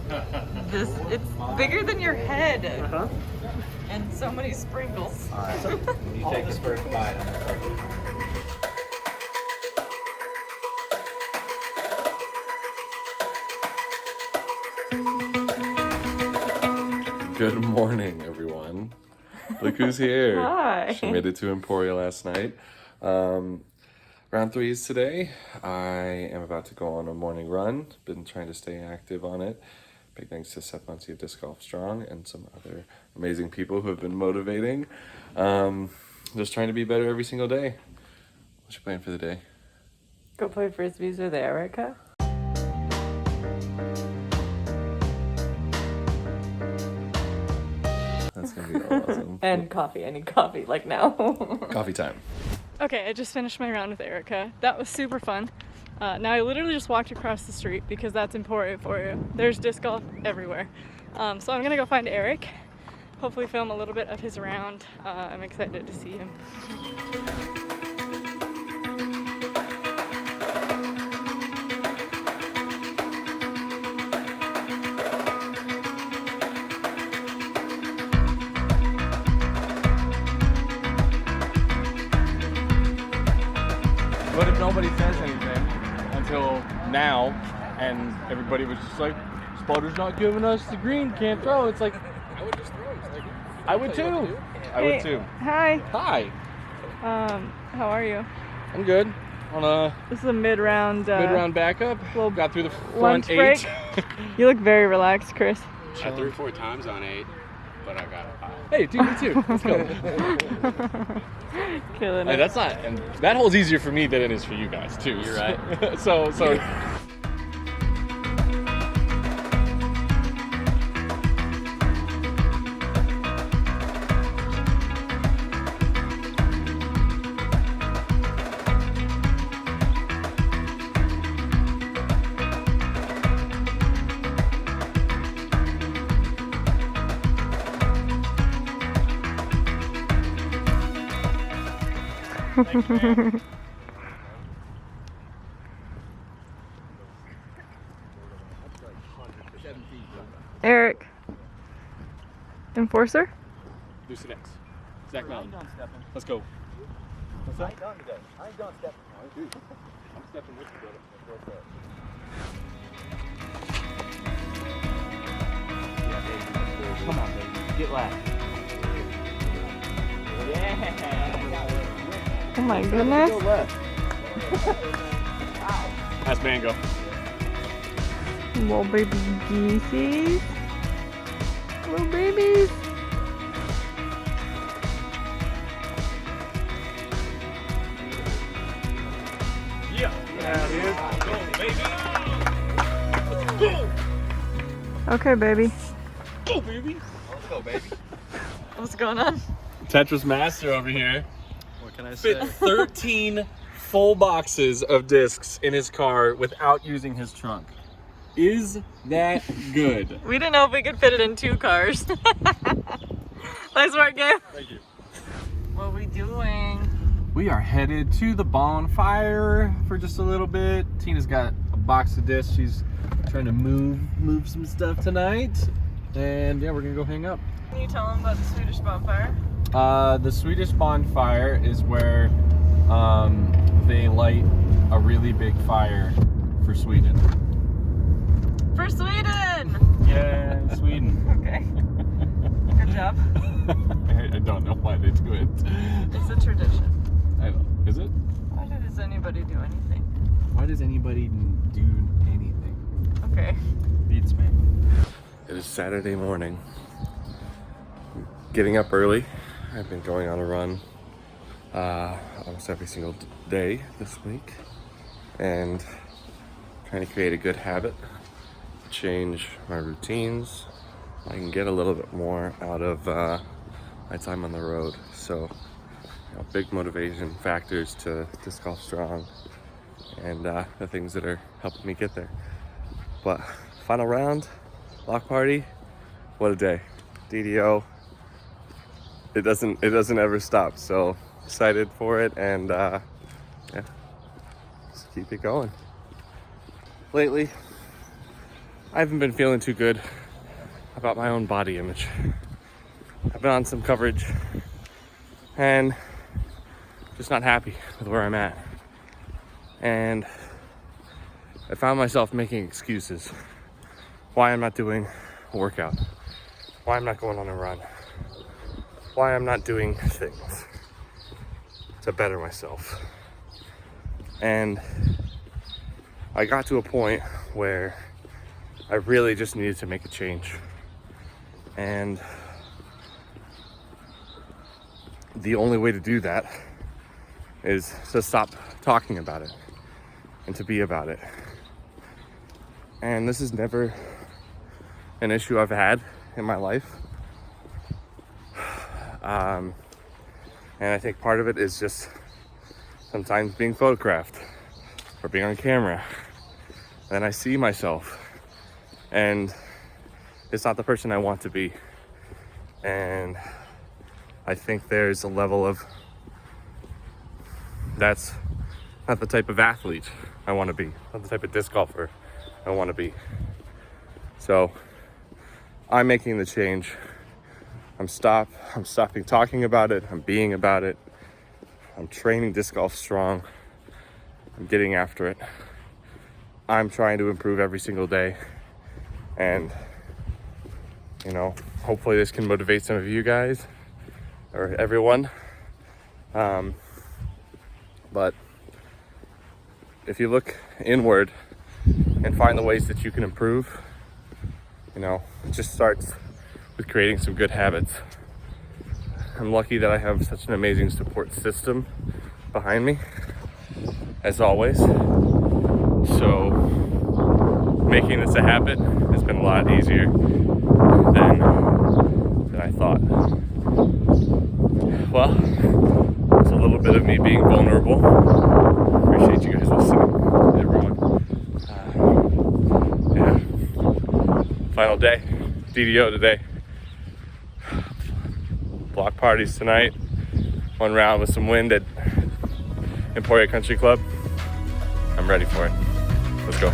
It's bigger than your head. Uh-huh. And so many sprinkles. Alright, when you take this first bite, I'm gonna start getting Good morning, everyone. Look who's here. Hi. She made it to Emporia last night. Round 3 is today. I am about to go on a morning run. Been trying to stay active on it. Big thanks to Seth Muncie of Disc Golf Strong and some other amazing people who have been motivating. Just trying to be better every single day. What's your plan for the day? Go play frisbees with Erica. That's gonna be awesome. And coffee. I need coffee, like now. Coffee time. Okay, I just finished my round with Erica. That was super fun. Now I literally just walked across the street because that's important for you. There's disc golf everywhere. So I'm gonna go find Eric. Hopefully film a little bit of his round. I'm excited to see him. What if nobody says anything until now and everybody was just like, Sputter's not giving us the green, can't throw. It's like, I would just throw. It's like, I would too. I would too. Hi. Hi, How are you? I'm good. On a This is a mid-round. mid-round backup. little Got through the lunch front 8. break. You look very relaxed, Chris. I threw 4 times on 8, but I got a 5. Hey, dude, me too. Let's go. Killing Hey, it. that's not, and that hole's easier for me than it is for you guys too. You're right. so. Eric. Enforcer? Lucid X. Zach Mountain. Let's go. I ain't done today. I ain't done stepping. I'm stepping with you, brother. Yeah, baby. Come on, baby. Get left. Yeah. Oh my goodness. Go left. That's Mango. Little baby geesies. Little babies. Okay, baby. Go, baby. Let's go, baby. What's going on? Tetris Master over here. What can I Fit 13 full boxes of discs in his car without using his trunk. Is that good? We didn't know if we could fit it in 2 cars. Nice work, Gabe. Thank you. What are we doing? We are headed to the bonfire for just a little bit. Tina's got a box of discs. She's trying to move some stuff tonight. And yeah, we're gonna go hang up. Can you tell them about the Swedish bonfire? The Swedish bonfire is where they light a really big fire for Sweden. For Sweden! Yeah, Sweden. Okay. Good job. I don't know why they do it. It's a tradition. I don't. Is it? Why does anybody do anything? Why does anybody do anything? Okay. Beats me. It is Saturday morning. Getting up early. I've been going on a run almost every single day this week and trying to create a good habit, change my routines. I can get a little bit more out of my time on the road. So, big motivation factors to Disc Golf Strong and the things that are helping me get there. But final round, lock party, what a day. DDO, it doesn't ever stop. So excited for it, and yeah, just keep it going. Lately, I haven't been feeling too good about my own body image. I've been on some coverage and just not happy with where I'm at. And I found myself making excuses why I'm not doing a workout, why I'm not going on a run, why I'm not doing things to better myself. And I got to a point where I really just needed to make a change. And the only way to do that is to stop talking about it and to be about it. And this is never an issue I've had in my life. And I think part of it is just sometimes being photographed or being on camera. Then I see myself and it's not the person I want to be. And I think there's a level of, that's not the type of athlete I want to be, not the type of disc golfer I want to be. So I'm making the change. I'm stopping talking about it. I'm being about it. I'm training disc golf strong. I'm getting after it. I'm trying to improve every single day. And, you know, hopefully this can motivate some of you guys or everyone. But if you look inward and find the ways that you can improve, you know, it just starts with creating some good habits. I'm lucky that I have such an amazing support system behind me, as always. So making this a habit has been a lot easier than I thought. Well, it's a little bit of me being vulnerable. Appreciate you guys listening, everyone. Yeah. Final day, DDO today. Block parties tonight. One round with some wind at Emporia Country Club. I'm ready for it. Let's go.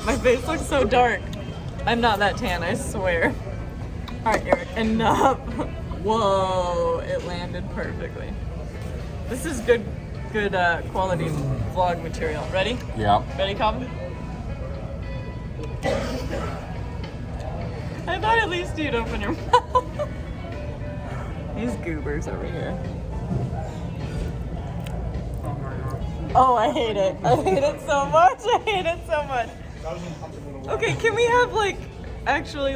My face looks so dark. I'm not that tan, I swear. Alright, Eric, enough. Whoa, it landed perfectly. This is good quality vlog material. Ready? Yeah. Ready, Calvin? I thought at least you'd open your mouth. These goobers over here. Oh, I hate it. I hate it so much. I hate it so much. Okay, can we have actually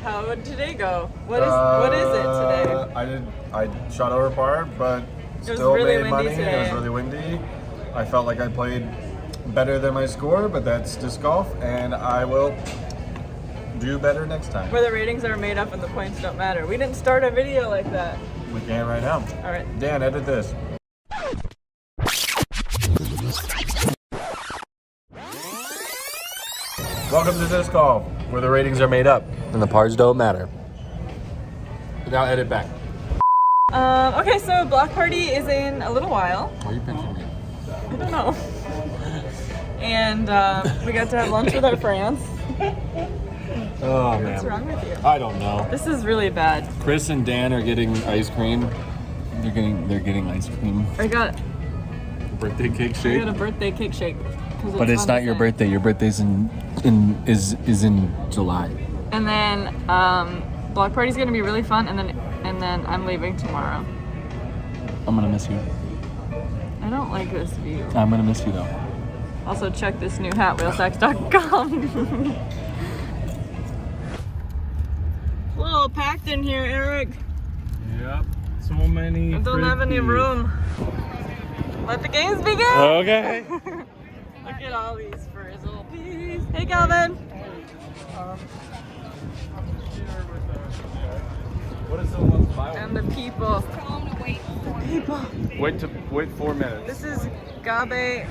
how would today go? What is it today? I shot over par, but was still really made windy money. today. It was really windy. I felt like I played better than my score, but that's disc golf, and I will do better next time. Where the ratings are made up and the points don't matter. We didn't start a video like that. We can right now. All right. Dan, edit this. Welcome to disc golf, where the ratings are made up and the pars don't matter. Now edit back. Okay, so block party is in a little while. Why are you pinching me? I don't know. And we got to have lunch with our friends. Oh man. What's wrong with you? I don't know. This is really bad. Chris and Dan are getting ice cream. They're getting ice cream. I got Birthday cake a shake. birthday cake shake. But it's not your birthday. Your birthday's in July. And then block party's gonna be really fun. And then I'm leaving tomorrow. I'm gonna miss you. I don't like this view. I'm gonna miss you though. Also check this new hat, whalesacks.com. A little packed in here, Eric. Yep. So many. I don't have any frisbees. room. Let the games begin. Okay. Look at all these frizzle peas. Hey, Calvin. What is someone's buy And the people. Wait 4 minutes. This is Gabe.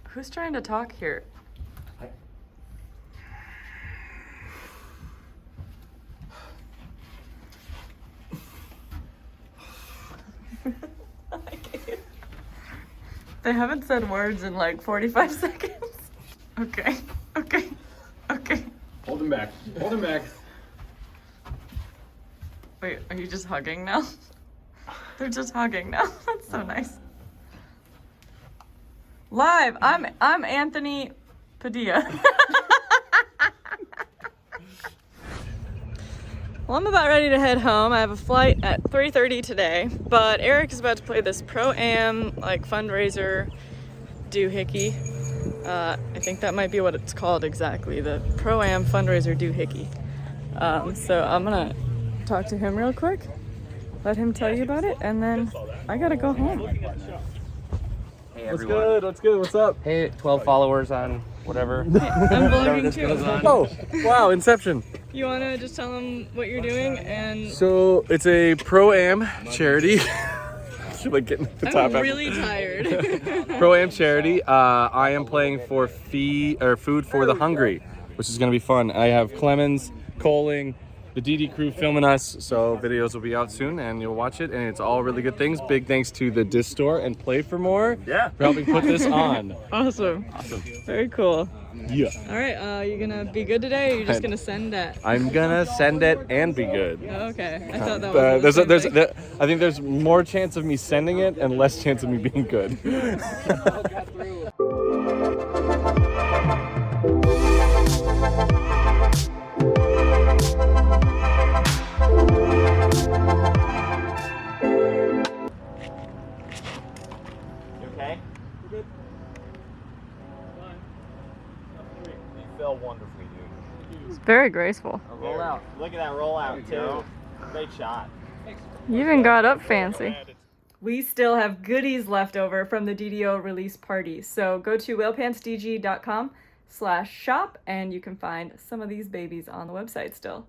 Who's trying to talk here? They haven't said words in like 45 seconds. Okay, okay, okay. Hold him back. Hold him back. Wait, are you just hugging now? They're just hugging now. That's so nice. Live, I'm Anthony Padilla. Well, I'm about ready to head home. I have a flight at 3:30 today, but Eric is about to play this Pro-Am like fundraiser doohickey. I think that might be what it's called exactly, the Pro-Am fundraiser doohickey. So I'm gonna talk to him real quick, let him tell you about it, and then I gotta go home. Hey What's everyone. good? What's good? What's up? Hey, 12 followers on whatever. I'm vlogging too. Oh, wow, Inception. You wanna just tell them what you're doing and So it's a Pro-Am charity. Should I get the top I'm really tired. Pro-Am charity. I am playing for Food for the Hungry, which is gonna be fun. I have Clemens, Coling, the DD crew filming us, so videos will be out soon and you'll watch it, and it's all really good things. Big thanks to the Disc Store and Play for More for helping put this on. Awesome. Very cool. Yeah. All right, you gonna be good today, or you're just gonna send that? I'm gonna send it and be good. Oh, okay, I thought that was I think there's more chance of me sending it and less chance of me being good. Okay? You fell wonderfully, dude. It's very graceful. Roll out. Look at that roll out, too. Great shot. You even got up fancy. We still have goodies left over from the DDO release party, so go to whalepantsdg.com/shop and you can find some of these babies on the website still.